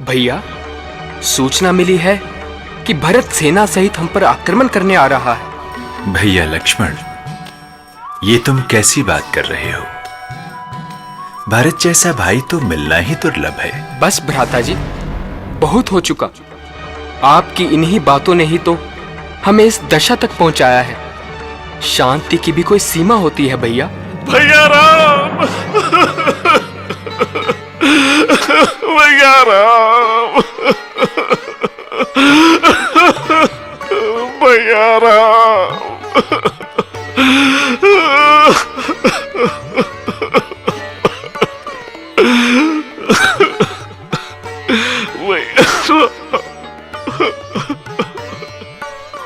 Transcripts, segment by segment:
भैया, सूचना मिली है कि भरत सेना सहित हम पर आक्रमण करने आ रहा है। भैया लक्ष्मण, ये तुम कैसी बात कर रहे हो? भरत जैसा भाई तो मिलना ही दुर्लभ है। बस भ्राता जी, बहुत हो चुका। आपकी इन्हीं बातों ने ही तो हमें इस दशा तक पहुंचाया है। शांति की भी कोई सीमा होती है भैया। भैया राम, भैया राम, भैया राम।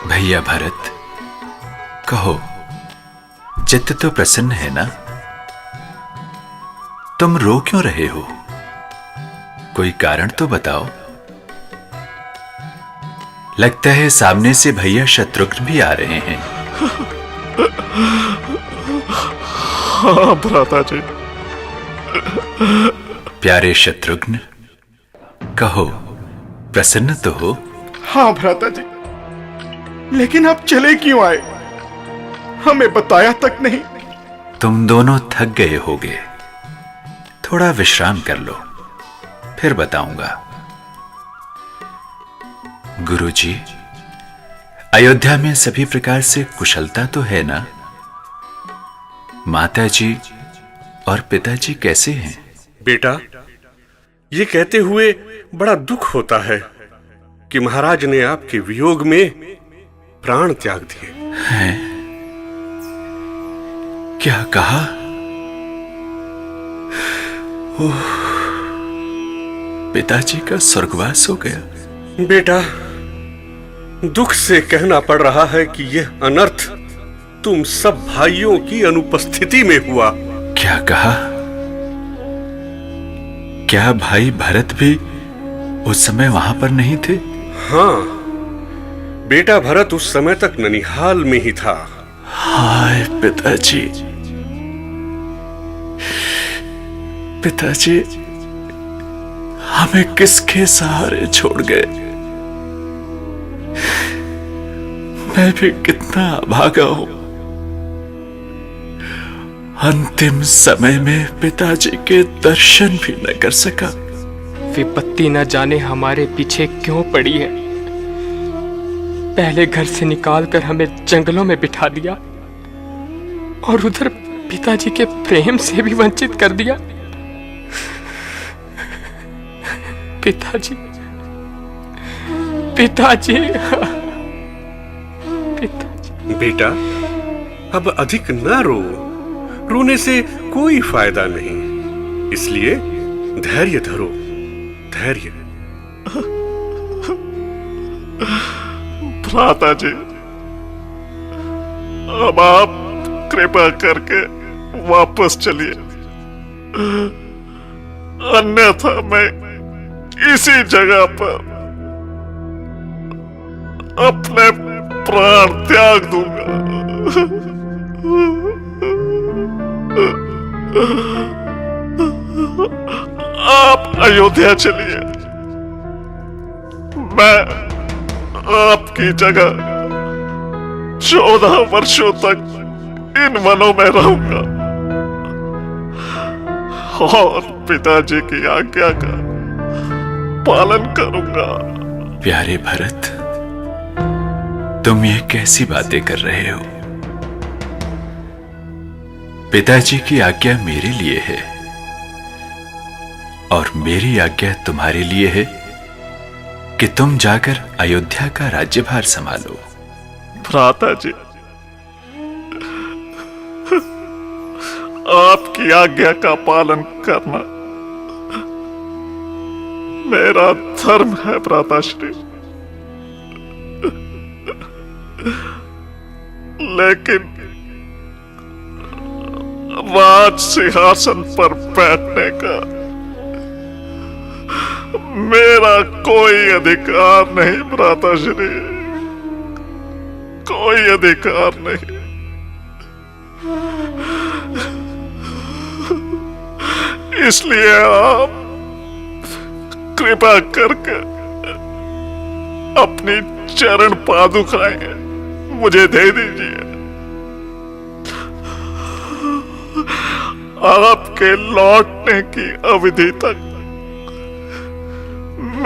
भैया भरत, कहो, चित्त तो प्रसन्न है ना? तुम रो क्यों रहे हो? कोई कारण तो बताओ। लगता है सामने से भैया शत्रुघ्न भी आ रहे हैं। हाँ भ्राता जी। प्यारे शत्रुघ्न, कहो, प्रसन्न तो हो? हाँ भ्राता जी, लेकिन आप चले क्यों आए? हमें बताया तक नहीं। तुम दोनों थक गए होगे, थोड़ा विश्राम कर लो, फिर बताऊंगा। गुरुजी, अयोध्या में सभी प्रकार से कुशलता तो है ना? माताजी और पिताजी कैसे हैं? बेटा, ये कहते हुए बड़ा दुख होता है कि महाराज ने आपके वियोग में प्राण त्याग दिए हैं? क्या कहा? ओह, पिताजी का स्वर्गवास हो गया। बेटा, दुख से कहना पड़ रहा है कि यह अनर्थ तुम सब भाइयों की अनुपस्थिति में हुआ। क्या कहा? क्या भाई भरत भी उस समय वहां पर नहीं थे? हाँ, बेटा भरत उस समय तक ननिहाल में ही था। हाय पिताजी, पिताजी हमें किसके सहारे छोड़ गए? मैं भी कितना अभागा हूं। अंतिम समय में पिताजी के दर्शन भी न कर सका। विपत्ति न जाने हमारे पीछे क्यों पड़ी है। पहले घर से निकालकर हमें जंगलों में बिठा दिया और उधर पिताजी के प्रेम से भी वंचित कर दिया। पिताजी, पिताजी, पिताजी। बेटा, अब अधिक न रो। रोने से कोई फायदा नहीं, इसलिए धैर्य धरो, धैर्य। भ्राता जी, अब आप कृपा करके वापस चलिए, अन्यथा मैं इसी जगह पर अपने प्राण त्याग दूंगा। आप अयोध्या चलिए, मैं आपकी जगह 14 वर्षों तक इन वनों में रहूंगा और पिताजी की आज्ञा का पालन करूंगा। प्यारे भरत, तुम ये कैसी बातें कर रहे हो? पिताजी की आज्ञा मेरे लिए है और मेरी आज्ञा तुम्हारे लिए है कि तुम जाकर अयोध्या का राज्यभार संभालो। भ्राता जी, आपकी आज्ञा का पालन करना मेरा धर्म है भ्राताश्री, लेकिन राज सिंहासन पर बैठने का मेरा कोई अधिकार नहीं भ्राताश्री, कोई अधिकार नहीं। इसलिए आप कृपा करके अपनी चरण पादुकाएं मुझे दे दीजिए। आपके लौटने की अवधि तक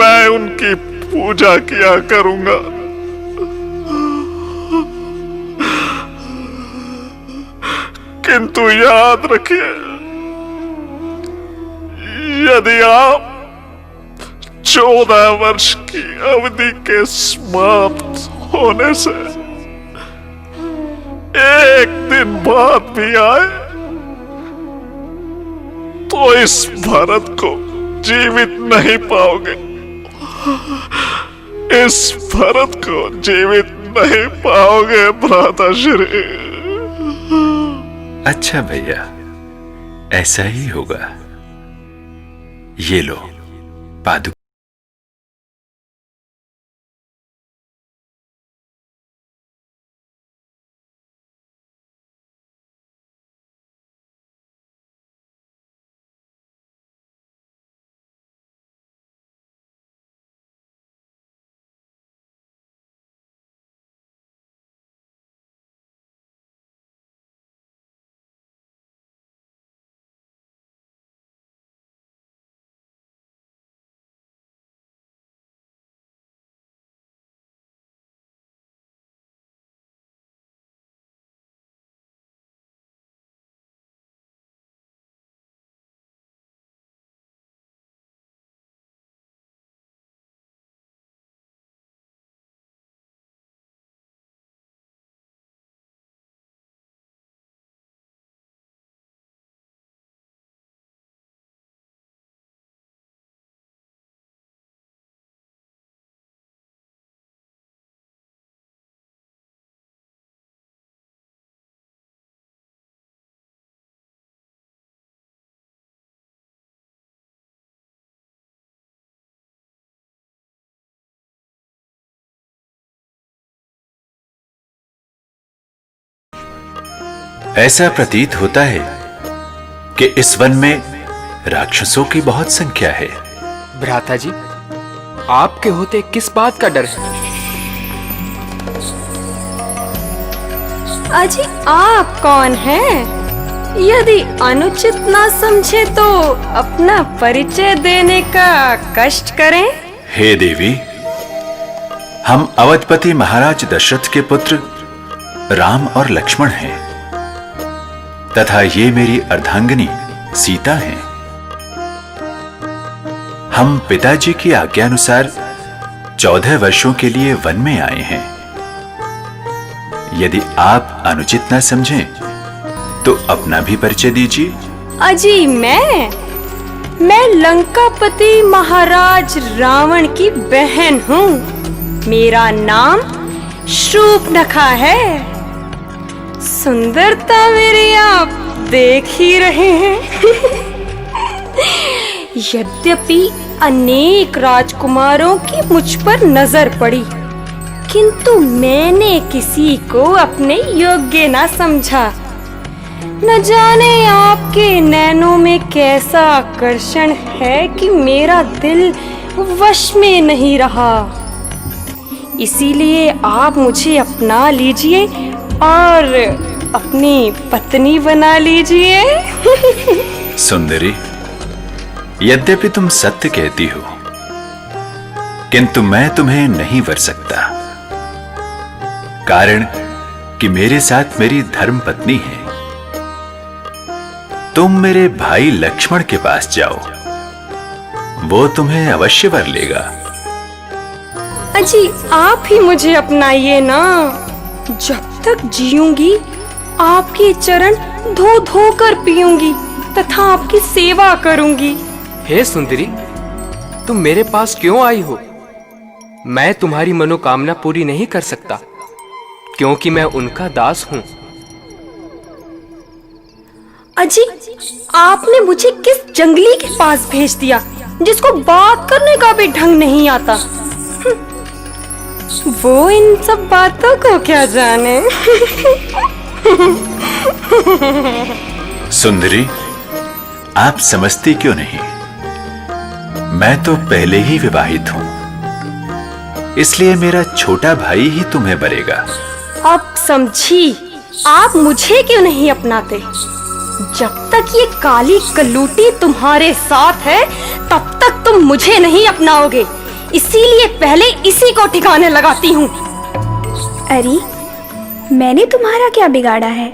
मैं उनकी पूजा किया करूंगा। किंतु याद रखिए, यदि आप 14 वर्ष की अवधि के समाप्त होने से एक दिन बाद भी आए तो इस भरत को जीवित नहीं पाओगे। इस भरत को जीवित नहीं पाओगे भ्राताश्री। अच्छा भैया, ऐसा ही होगा। ये लो पादुका। ऐसा प्रतीत होता है कि इस वन में राक्षसों की बहुत संख्या है। भ्राता जी, आपके होते किस बात का डर है? अजी, आप कौन हैं? यदि अनुचित ना समझे तो अपना परिचय देने का कष्ट करें। हे देवी, हम अवधपति महाराज दशरथ के पुत्र राम और लक्ष्मण हैं, तथा ये मेरी अर्धांगिनी सीता हैं। हम पिताजी की आज्ञानुसार 14 वर्षों के लिए वन में आए हैं। यदि आप अनुचित न समझें तो अपना भी परिचय दीजिए। अजी, मैं लंकापति महाराज रावण की बहन हूँ। मेरा नाम शूर्पणखा है। सुंदरता मेरी आप देख ही रहे हैं। यद्यपि अनेक राजकुमारों की मुझ पर नजर पड़ी, किंतु मैंने किसी को अपने योग्य ना समझा। न जाने आपके नैनों में कैसा आकर्षण है कि मेरा दिल वश में नहीं रहा। इसीलिए आप मुझे अपना लीजिए और अपनी पत्नी बना लीजिए। सुंदरी, यद्यपि तुम सत्य कहती हो, किंतु मैं तुम्हें नहीं वर सकता। कारण कि मेरे साथ मेरी धर्म पत्नी है। तुम मेरे भाई लक्ष्मण के पास जाओ, वो तुम्हें अवश्य वर लेगा। अजी, आप ही मुझे अपनाइए ना। जब तक जीऊंगी आपके चरण धो धो कर पीऊंगी तथा आपकी सेवा करूंगी। हे सुंदरी, तुम मेरे पास क्यों आई हो? मैं तुम्हारी मनोकामना पूरी नहीं कर सकता, क्योंकि मैं उनका दास हूँ। अजी, आपने मुझे किस जंगली के पास भेज दिया जिसको बात करने का भी ढंग नहीं आता। वो इन सब बातों को क्या जाने। सुंदरी, आप समझती क्यों नहीं? मैं तो पहले ही विवाहित हूं, इसलिए मेरा छोटा भाई ही तुम्हें बरेगा। अब समझी आप मुझे क्यों नहीं अपनाते। जब तक ये काली कलूटी तुम्हारे साथ है तब तक तुम मुझे नहीं अपनाओगे, इसीलिए पहले इसी को ठिकाने लगाती हूँ। अरे मैंने तुम्हारा क्या बिगाड़ा है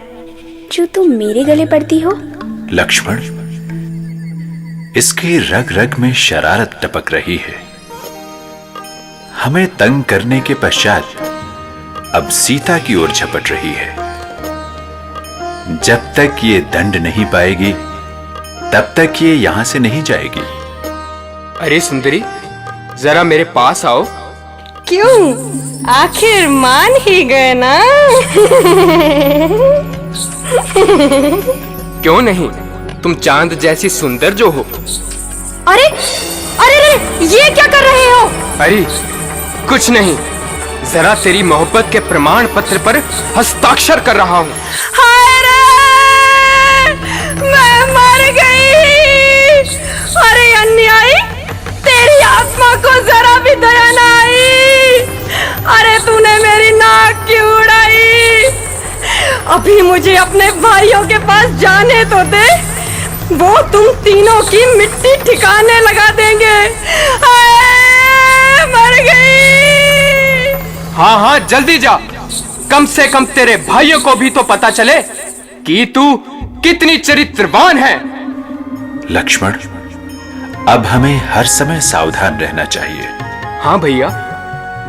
जो तुम मेरे गले पड़ती हो? लक्ष्मण, इसकी रग रग में शरारत टपक रही है। हमें तंग करने के पश्चात अब सीता की ओर झपट रही है। जब तक ये दंड नहीं पाएगी तब तक ये यहां से नहीं जाएगी। अरे सुंदरी, जरा मेरे पास आओ। क्यों, आखिर मान ही गए ना? क्यों नहीं, तुम चांद जैसी सुंदर जो हो। अरे अरे अरे, ये क्या कर रहे हो? अरे कुछ नहीं, जरा तेरी मोहब्बत के प्रमाण पत्र पर हस्ताक्षर कर रहा हूँ। हाय रे, मैं मर गई। अरे अन्यायी, तेरी आत्मा को जरा भी दया न आई। अरे तूने मेरी नाक क्यों उड़ाई? अभी मुझे अपने भाइयों के पास जाने तो दे, वो तुम तीनों की मिट्टी ठिकाने लगा देंगे। मर गई। हाँ हाँ, जल्दी जा, कम से कम तेरे भाइयों को भी तो पता चले कि तू कितनी चरित्रवान है। लक्ष्मण, अब हमें हर समय सावधान रहना चाहिए। हाँ भैया,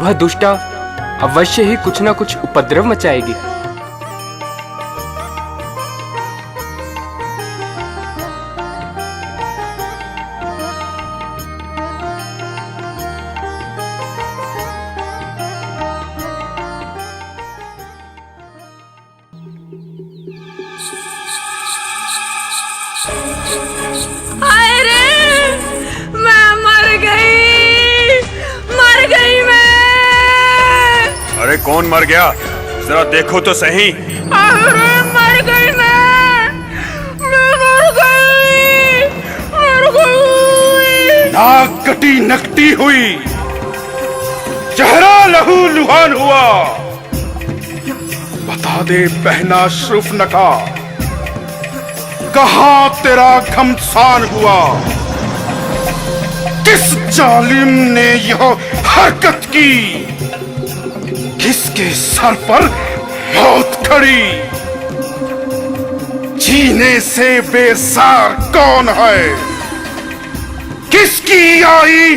वह दुष्टा अवश्य ही कुछ न कुछ उपद्रव मचाएगी। हाय रे, मैं मर गई मैं। अरे कौन मर गया, जरा देखो तो सही। अरे मर गई मैं मर गई। नाक कटी नकटी हुई, चेहरा लहू लुहान हुआ। बता दे पहना श्रुफ नका, कहां तेरा घमसान हुआ? किस जालिम ने यह हरकत की? किसके सर पर मौत खड़ी? जीने से बेसार कौन है? किसकी आई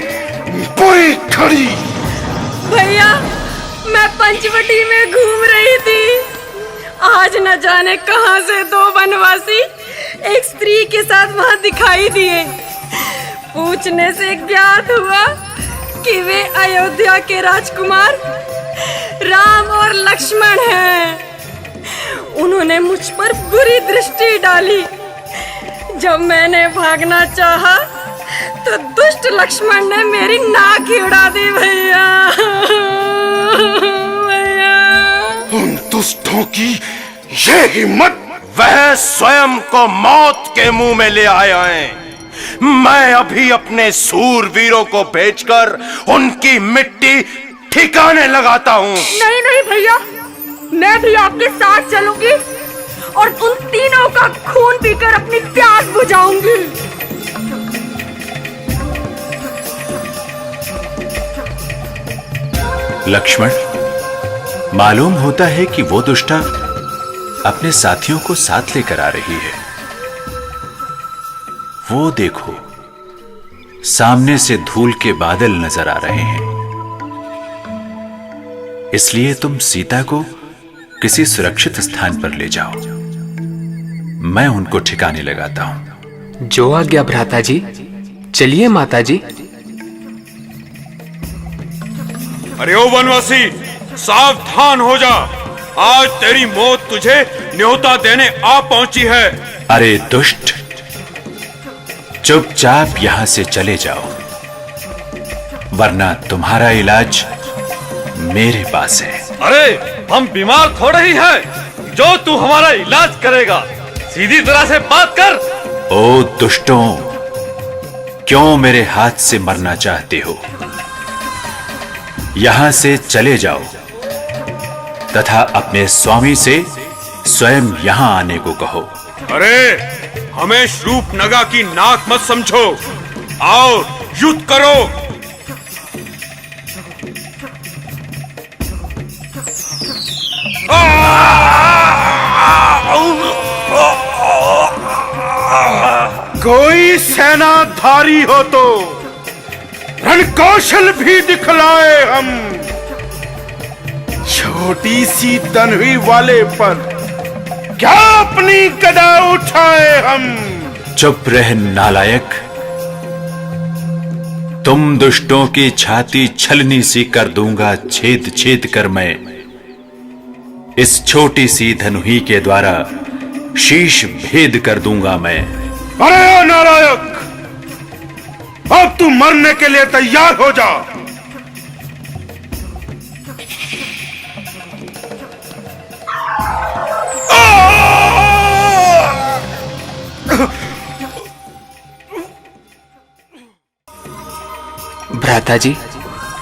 बुरी खड़ी? भैया, मैं पंचवटी में घूम रही थी। आज न जाने कहां से दो वनवासी एक स्त्री के साथ वहां दिखाई दिए। पूछने से ज्ञात हुआ कि वे अयोध्या के राजकुमार राम और लक्ष्मण हैं। उन्होंने मुझ पर बुरी दृष्टि डाली। जब मैंने भागना चाहा तो दुष्ट लक्ष्मण ने मेरी नाक ही उड़ा दी। भैया भैया, उन दुष्टों की ये हिम्मत! वह स्वयं को मौत के मुंह में ले आए हैं। मैं अभी अपने सूरवीरों को भेजकर उनकी मिट्टी ठिकाने लगाता हूँ। नहीं नहीं भैया, मैं भी आपके साथ चलूंगी और उन तीनों का खून पीकर अपनी प्यास बुझाऊंगी। लक्ष्मण, मालूम होता है कि वो दुष्टा अपने साथियों को साथ लेकर आ रही है। वो देखो, सामने से धूल के बादल नजर आ रहे हैं। इसलिए तुम सीता को किसी सुरक्षित स्थान पर ले जाओ, मैं उनको ठिकाने लगाता हूं। जो आज्ञा भ्राता जी। चलिए माता जी। अरे ओ वनवासी, सावधान हो जा, आज तेरी मौत तुझे न्योता देने आ पहुंची है। अरे दुष्ट, चुपचाप यहां से चले जाओ, वरना तुम्हारा इलाज मेरे पास है। अरे हम बीमार थोड़े ही हैं, जो तू हमारा इलाज करेगा। सीधी तरह से बात कर। ओ दुष्टों, क्यों मेरे हाथ से मरना चाहते हो? यहां से चले जाओ तथा अपने स्वामी से स्वयं यहां आने को कहो। अरे हमें शूर्पनखा की नाक मत समझो, आओ युद्ध करो। कोई सेनाधारी हो तो रणकौशल भी दिखलाए हम। छोटी सी तन्वी वाले पर क्या अपनी गदा उठाए हम। चुप रह नालायक, तुम दुष्टों की छाती छलनी सी कर दूंगा छेद छेद कर मैं। इस छोटी सी धनुही के द्वारा शीश भेद कर दूंगा मैं। अरे नालायक, अब तू मरने के लिए तैयार हो जा। भ्राता जी,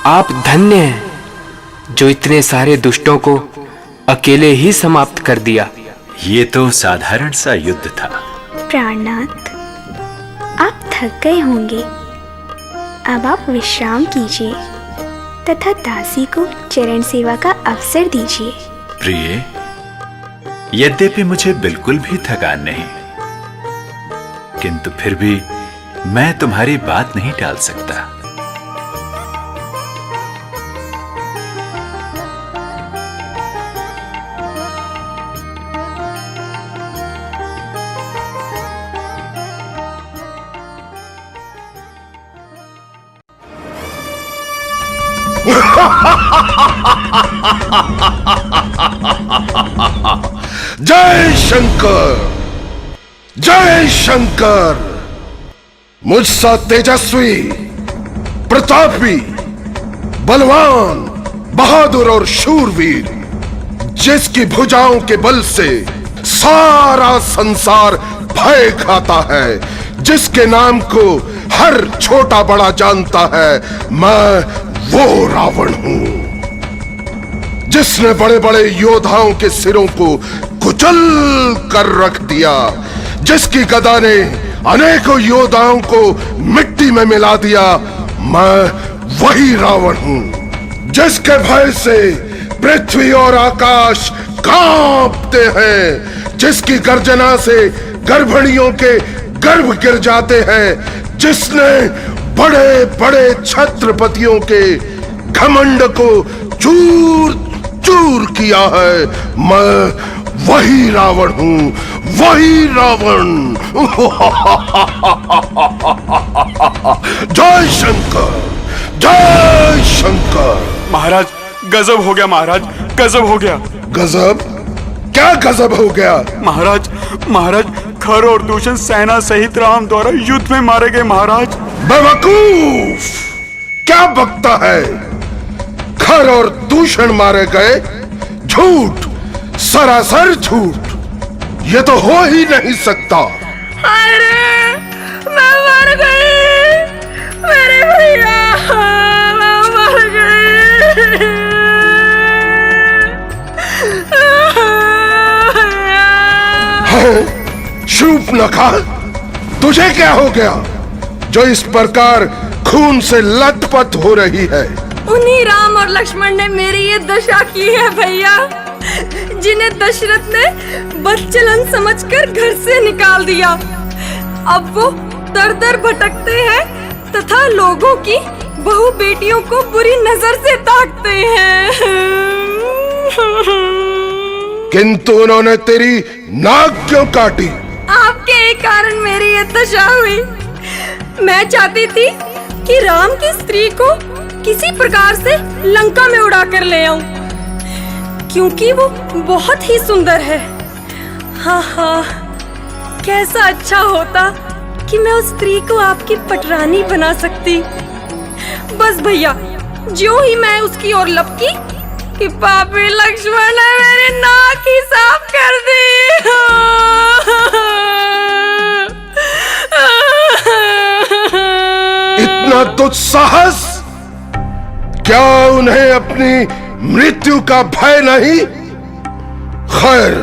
आप धन्य हैं जो इतने सारे दुष्टों को अकेले ही समाप्त कर दिया। ये तो साधारण सा युद्ध था। प्राणनाथ, आप थक गए होंगे, अब आप विश्राम कीजिए तथा दासी को चरण सेवा का अवसर दीजिए। प्रिय, यद्यपि मुझे बिल्कुल भी थकान नहीं, किंतु फिर भी मैं तुम्हारी बात नहीं टाल सकता। जय शंकर, जय शंकर। मुझसा तेजस्वी, प्रतापी, बलवान, बहादुर और शूरवीर, जिसकी भुजाओं के बल से सारा संसार भय खाता है, जिसके नाम को हर छोटा बड़ा जानता है, मैं वो रावण हूं जिसने बड़े बड़े योद्धाओं के सिरों को कुचल कर रख दिया, जिसकी गदा ने अनेकों योद्धाओं को मिट्टी में मिला दिया। मैं वही रावण हूं जिसके भय से पृथ्वी और आकाश कांपते हैं, जिसकी गर्जना से गर्भणियों के गर्भ गिर जाते हैं, जिसने बड़े बड़े छत्रपतियों के घमंड को चूर चूर किया है। मैं वही रावण हूं, वही रावण। जय शंकर, जय शंकर। महाराज गजब हो गया, महाराज गजब हो गया। गजब? क्या गजब हो गया? महाराज खर और दूषण सेना सहित राम द्वारा युद्ध में मारे गए। महाराज बेवकूफ, क्या बकता है? खर और दूषण मारे गए? झूठ, सरासर झूठ। ये तो हो ही नहीं सकता। अरे मैं मर गई, मेरे भैया, मैं मर गई। शूर्पनखा, तुझे क्या हो गया जो इस प्रकार खून से लथपथ हो रही है? उन्हीं राम और लक्ष्मण ने मेरी ये दशा की है भैया, जिन्हें दशरथ ने बदचलन समझकर घर से निकाल दिया। अब वो दर दर भटकते हैं तथा लोगों की बहू बेटियों को बुरी नजर से ताकते हैं। किंतु उन्होंने तेरी नाक क्यों काटी? आपके ही कारण मेरी ये दशा हुई। मैं चाहती थी कि राम की स्त्री को किसी प्रकार से लंका में उड़ा कर ले आऊं, क्योंकि वो बहुत ही सुंदर है। हाँ हाँ, कैसा अच्छा होता कि मैं उस स्त्री को आपकी पटरानी बना सकती। बस भैया, जो ही मैं उसकी ओर लपकी कि पापी लक्ष्मण ने मेरी नाक ही साफ कर दी। तुझ साहस? क्या उन्हें अपनी मृत्यु का भय नहीं? खैर,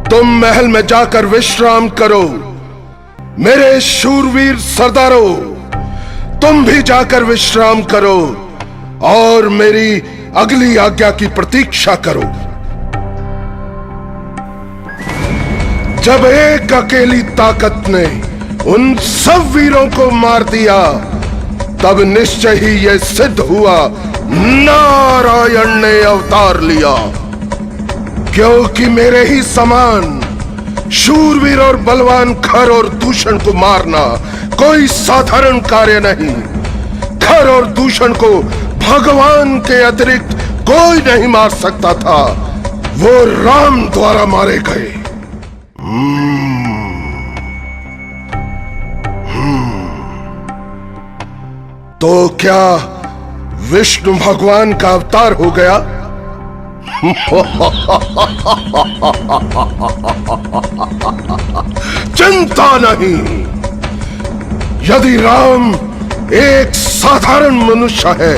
तुम महल में जाकर विश्राम करो। मेरे शूरवीर सरदारों, तुम भी जाकर विश्राम करो और मेरी अगली आज्ञा की प्रतीक्षा करो। जब एक अकेली ताकत ने उन सब वीरों को मार दिया, तब निश्चय ही यह सिद्ध हुआ नारायण ने अवतार लिया। क्योंकि मेरे ही समान शूरवीर और बलवान खर और दूषण को मारना कोई साधारण कार्य नहीं। खर और दूषण को भगवान के अतिरिक्त कोई नहीं मार सकता था। वो राम द्वारा मारे गए। तो क्या विष्णु भगवान का अवतार हो गया? चिंता नहीं। यदि राम एक साधारण मनुष्य है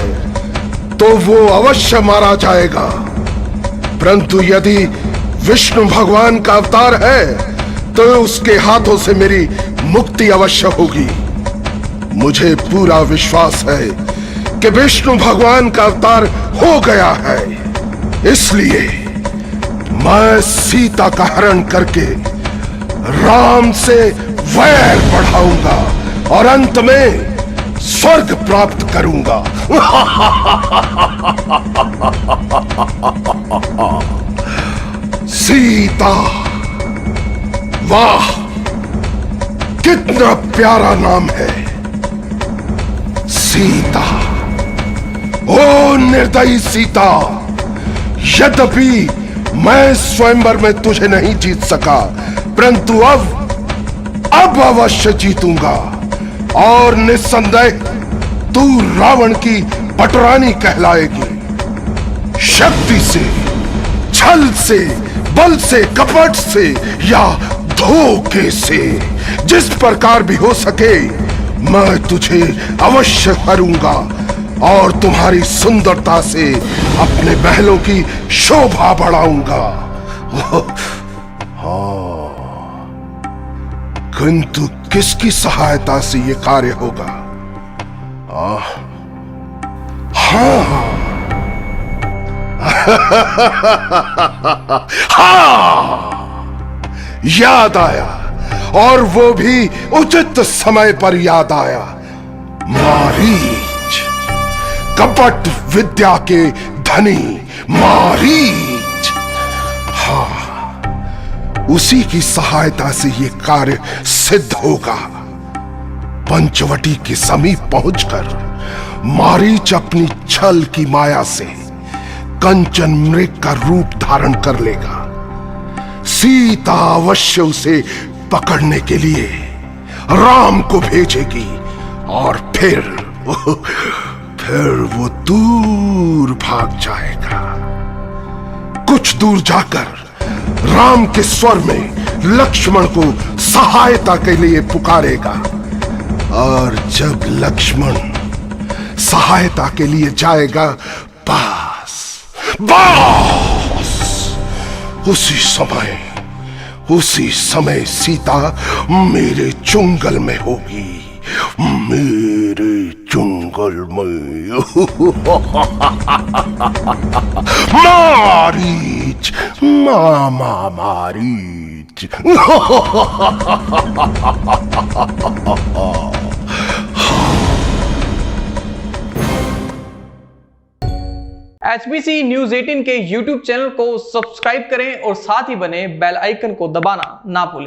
तो वो अवश्य मारा जाएगा, परंतु यदि विष्णु भगवान का अवतार है तो उसके हाथों से मेरी मुक्ति अवश्य होगी। मुझे पूरा विश्वास है कि विष्णु भगवान का अवतार हो गया है। इसलिए मैं सीता का हरण करके राम से वैर बढ़ाऊंगा और अंत में स्वर्ग प्राप्त करूंगा। सीता, वाह कितना प्यारा नाम है, सीता। ओ निर्दयी सीता, यद्यपि मैं स्वयंवर में तुझे नहीं जीत सका, परंतु अब अवश्य जीतूंगा और निस्संदेह तू रावण की पटरानी कहलाएगी। शक्ति से, छल से, बल से, कपट से या धोखे से, जिस प्रकार भी हो सके मैं तुझे अवश्य हरूंगा और तुम्हारी सुंदरता से अपने महलों की शोभा बढ़ाऊंगा। किंतु किसकी सहायता से यह कार्य होगा? हाँ याद आया, और वो भी उचित समय पर याद आया। मारीच, कपट विद्या के धनी मारीच। हाँ, उसी की सहायता से ये कार्य सिद्ध होगा। पंचवटी के समीप पहुंचकर मारीच अपनी छल की माया से कंचन मृग का रूप धारण कर लेगा। सीता अवश्य उसे पकड़ने के लिए राम को भेजेगी और फिर वो दूर भाग जाएगा। कुछ दूर जाकर राम के स्वर में लक्ष्मण को सहायता के लिए पुकारेगा, और जब लक्ष्मण सहायता के लिए जाएगा, बस उसी समय सीता मेरे चुंगल में होगी, मेरे चुंगल में। मारीच, मामा मारीच। HBC न्यूज 18 के YouTube चैनल को सब्सक्राइब करें और साथ ही बने बेल आइकन को दबाना ना भूलें।